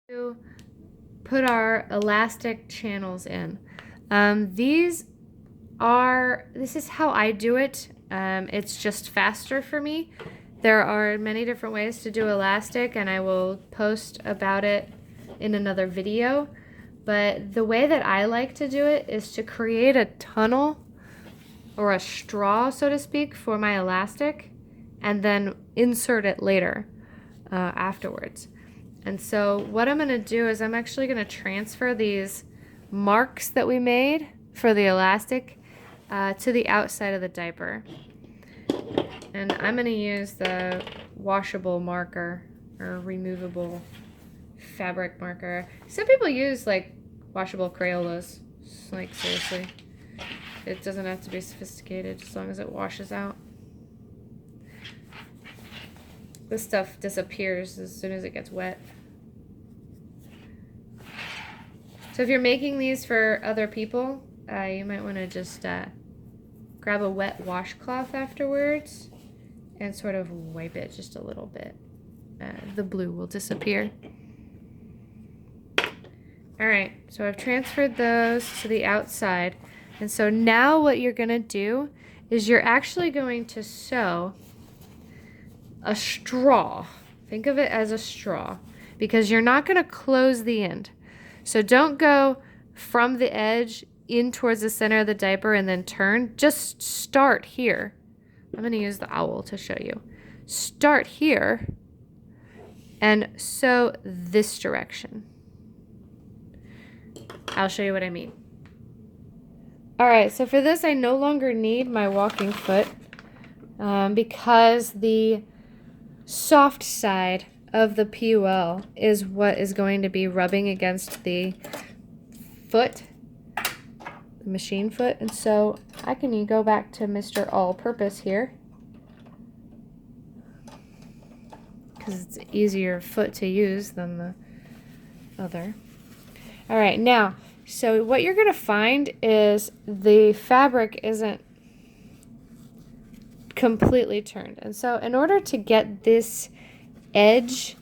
To put our elastic channels in. This is how I do it. It's just faster for me. There are many different ways to do elastic, and I will post about it in another video. But the way that I like to do it is to create a tunnel or a straw, so to speak, for my elastic, and then insert it later afterwards. And so what I'm going to do is I'm actually going to transfer these marks that we made for the elastic to the outside of the diaper. And I'm going to use the washable marker or removable fabric marker. Some people use like washable Crayolas. Like seriously. It doesn't have to be sophisticated as long as it washes out. This stuff disappears as soon as it gets wet. So if you're making these for other people, you might want to just grab a wet washcloth afterwards and sort of wipe it just a little bit. The blue will disappear. Alright, so I've transferred those to the outside. And so now what you're going to do is you're actually going to sew a straw. Think of it as a straw because you're not going to close the end. So don't go from the edge in towards the center of the diaper and then turn. Just start here. I'm going to use the owl to show you. Start here and sew this direction. I'll show you what I mean. Alright, so for this I no longer need my walking foot because the soft side of the PUL is what is going to be rubbing against the foot, the machine foot, and so I can go back to Mr. All-Purpose here because it's an easier foot to use than the other. Alright, now, so what you're going to find is the fabric isn't completely turned. And so in order to get this edge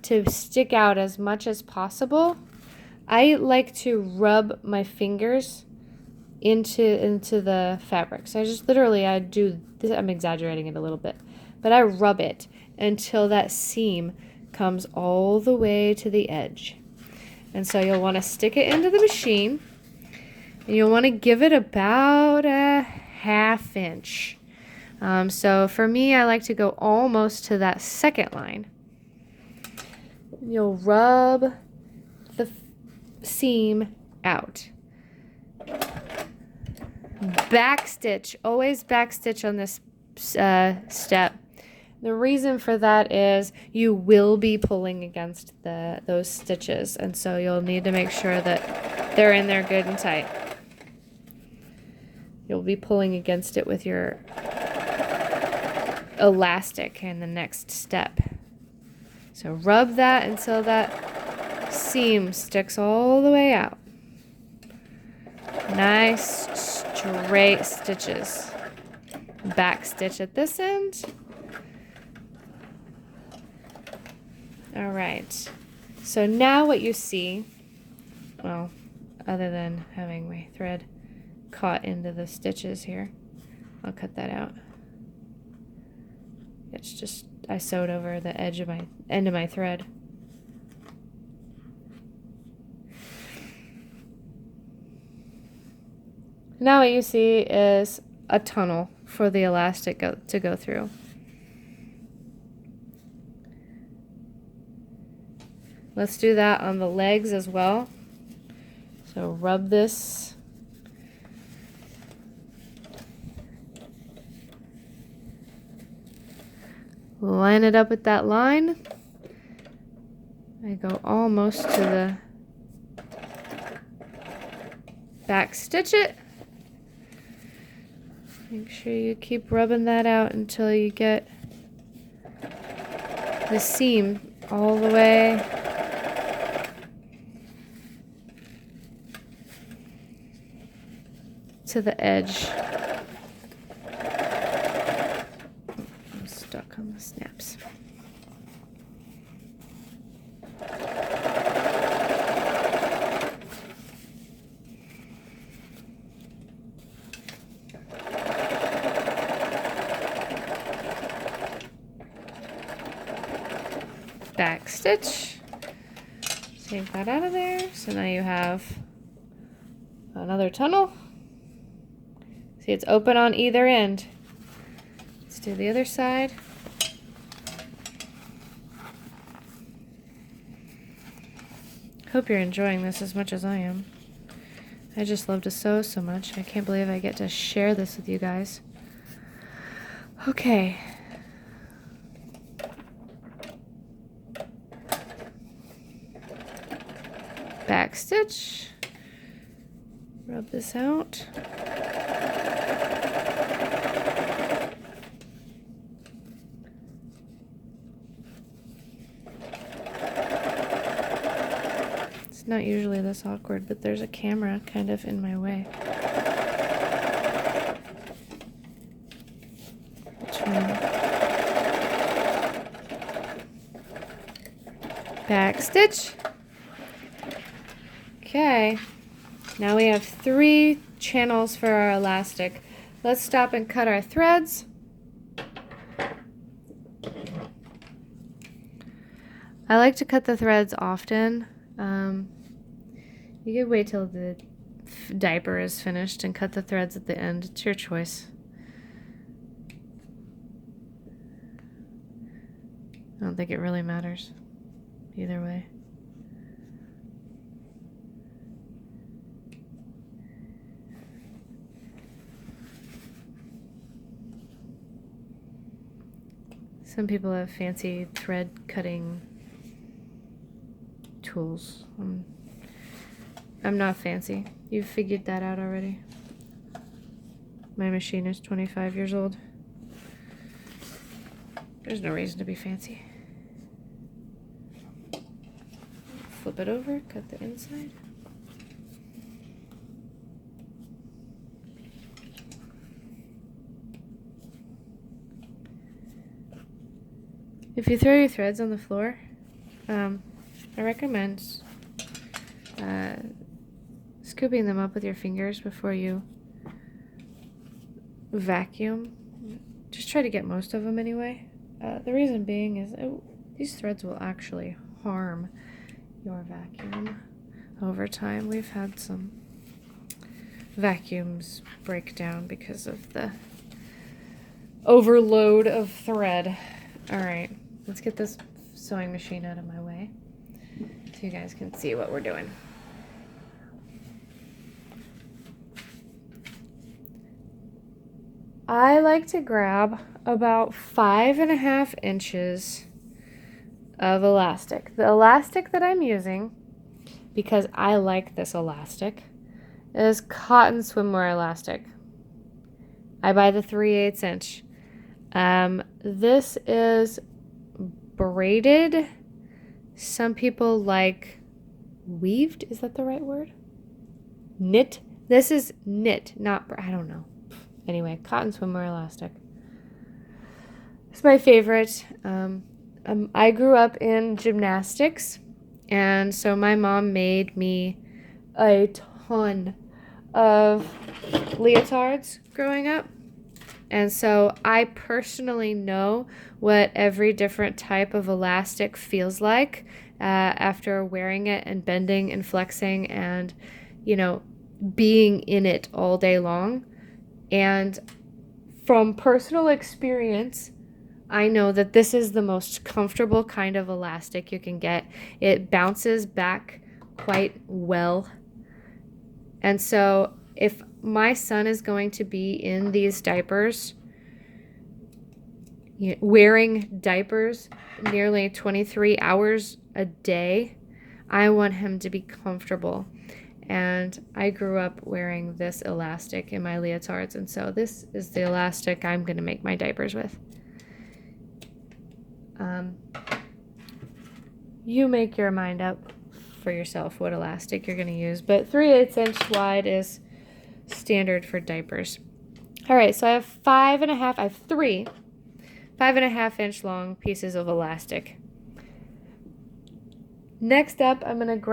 to stick out as much as possible, I like to rub my fingers into the fabric. So I just literally, I do this, I'm exaggerating it a little bit, but I rub it until that seam comes all the way to the edge. And so you'll want to stick it into the machine, and you'll want to give it about a 1/2 inch. So for me, I like to go almost to that second line. You'll rub the seam out. Backstitch, always backstitch on this step. The reason for that is you will be pulling against those stitches, and so you'll need to make sure that they're in there good and tight. You'll be pulling against it with your elastic in the next step. So rub that until that seam sticks all the way out. Nice straight stitches. Back stitch at this end. All right. So now what you see, well, other than having my thread caught into the stitches here, I'll cut that out. It's just, I sewed over the edge of my end of my thread. Now what you see is a tunnel for the elastic to go through. Let's do that on the legs as well. So rub this. Line it up with that line. I go almost to the back stitch it. Make sure you keep rubbing that out until you get the seam all the way to the edge. I'm stuck on the snaps. back stitch. Take that out of there. So now you have another tunnel. See, it's open on either end. Let's do the other side. Hope you're enjoying this as much as I am. I just love to sew so much. I can't believe I get to share this with you guys. Okay. Back stitch. Rub this out. It's not usually this awkward, but there's a camera kind of in my way. Which one? Back stitch. Okay, now we have 3 channels for our elastic. Let's stop and cut our threads. I like to cut the threads often. You could wait till the diaper is finished and cut the threads at the end. It's your choice. I don't think it really matters either way. Some people have fancy thread cutting tools. I'm not fancy. You've figured that out already. My machine is 25 years old. There's no reason to be fancy. Flip it over, cut the inside. If you throw your threads on the floor, I recommend scooping them up with your fingers before you vacuum. Just try to get most of them anyway. The reason being is these threads will actually harm your vacuum over time. We've had some vacuums break down because of the overload of thread. All right, let's get this sewing machine out of my way so you guys can see what we're doing. I like to grab about 5.5 inches of elastic. The elastic that I'm using, because I like this elastic, is cotton swimwear elastic. I buy the 3/8 inch. This is braided. Some people like weaved. Is that the right word? Knit. This is knit, not, I don't know. Anyway, cotton swimwear elastic. It's my favorite. I grew up in gymnastics, and so my mom made me a ton of leotards growing up. And so I personally know what every different type of elastic feels like after wearing it and bending and flexing and, you know, being in it all day long. And from personal experience, I know that this is the most comfortable kind of elastic you can get. It bounces back quite well. And so if my son is going to be in these diapers, wearing diapers nearly 23 hours a day, I want him to be comfortable. And I grew up wearing this elastic in my leotards, and so this is the elastic I'm going to make my diapers with. You make your mind up for yourself what elastic you're going to use, but 3/8 inch wide is standard for diapers. All right, so I have 3 5.5 inch long pieces of elastic. Next up, I'm going to grab